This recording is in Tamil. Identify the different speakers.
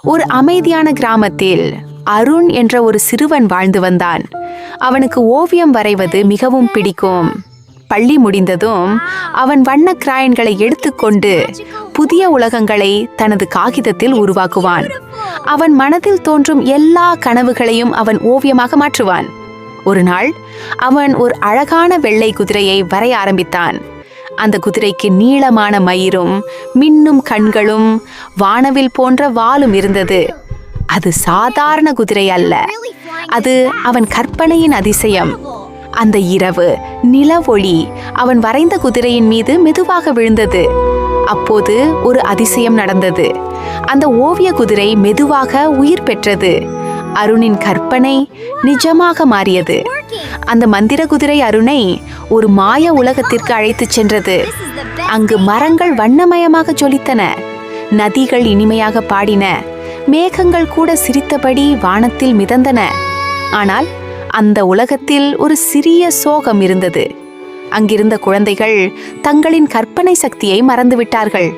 Speaker 1: ஒரு அமைதியான கிராமத்தில் அருண் என்ற ஒரு சிறுவன் வாழ்ந்து வந்தான். அவனுக்கு ஓவியம் வரைவது மிகவும் பிடிக்கும். பள்ளி முடிந்ததும் அவன் வண்ண கிராயன்களை எடுத்துக்கொண்டு புதிய உலகங்களை தனது காகிதத்தில் உருவாக்குவான். அவன் மனதில் தோன்றும் எல்லா கனவுகளையும் அவன் ஓவியமாக மாற்றுவான். ஒரு நாள் அவன் ஒரு அழகான வெள்ளை குதிரையை வரைய ஆரம்பித்தான். அந்த குதிரைக்கு நீளமான மயிரும் மின்னும் கண்களும் வானவில் போன்ற வாலும் இருந்தது. அது சாதாரண குதிரை அல்ல, அது அவன் கற்பனையின் அதிசயம். அந்த இரவு நிலவொளி அவன் வரைந்த குதிரையின் மீது மெதுவாக விழுந்தது. அப்போது ஒரு அதிசயம் நடந்தது. அந்த ஓவிய குதிரை மெதுவாக உயிர் பெற்றது. அருணின் கற்பனை நிஜமாக மாறியது. அந்த மந்திர குதிரை அருணை ஒரு மாய உலகத்திற்கு அழைத்துச் சென்றது. அங்கு மரங்கள் வண்ணமயமாக ஜொலித்தன, நதிகள் இனிமையாக பாடின, மேகங்கள் கூட சிரித்தபடி வானத்தில் மிதந்தன. ஆனால் அந்த உலகத்தில் ஒரு சிறிய சோகம் இருந்தது. அங்கிருந்த குழந்தைகள் தங்களின் கற்பனை சக்தியை மறந்துவிட்டார்கள்.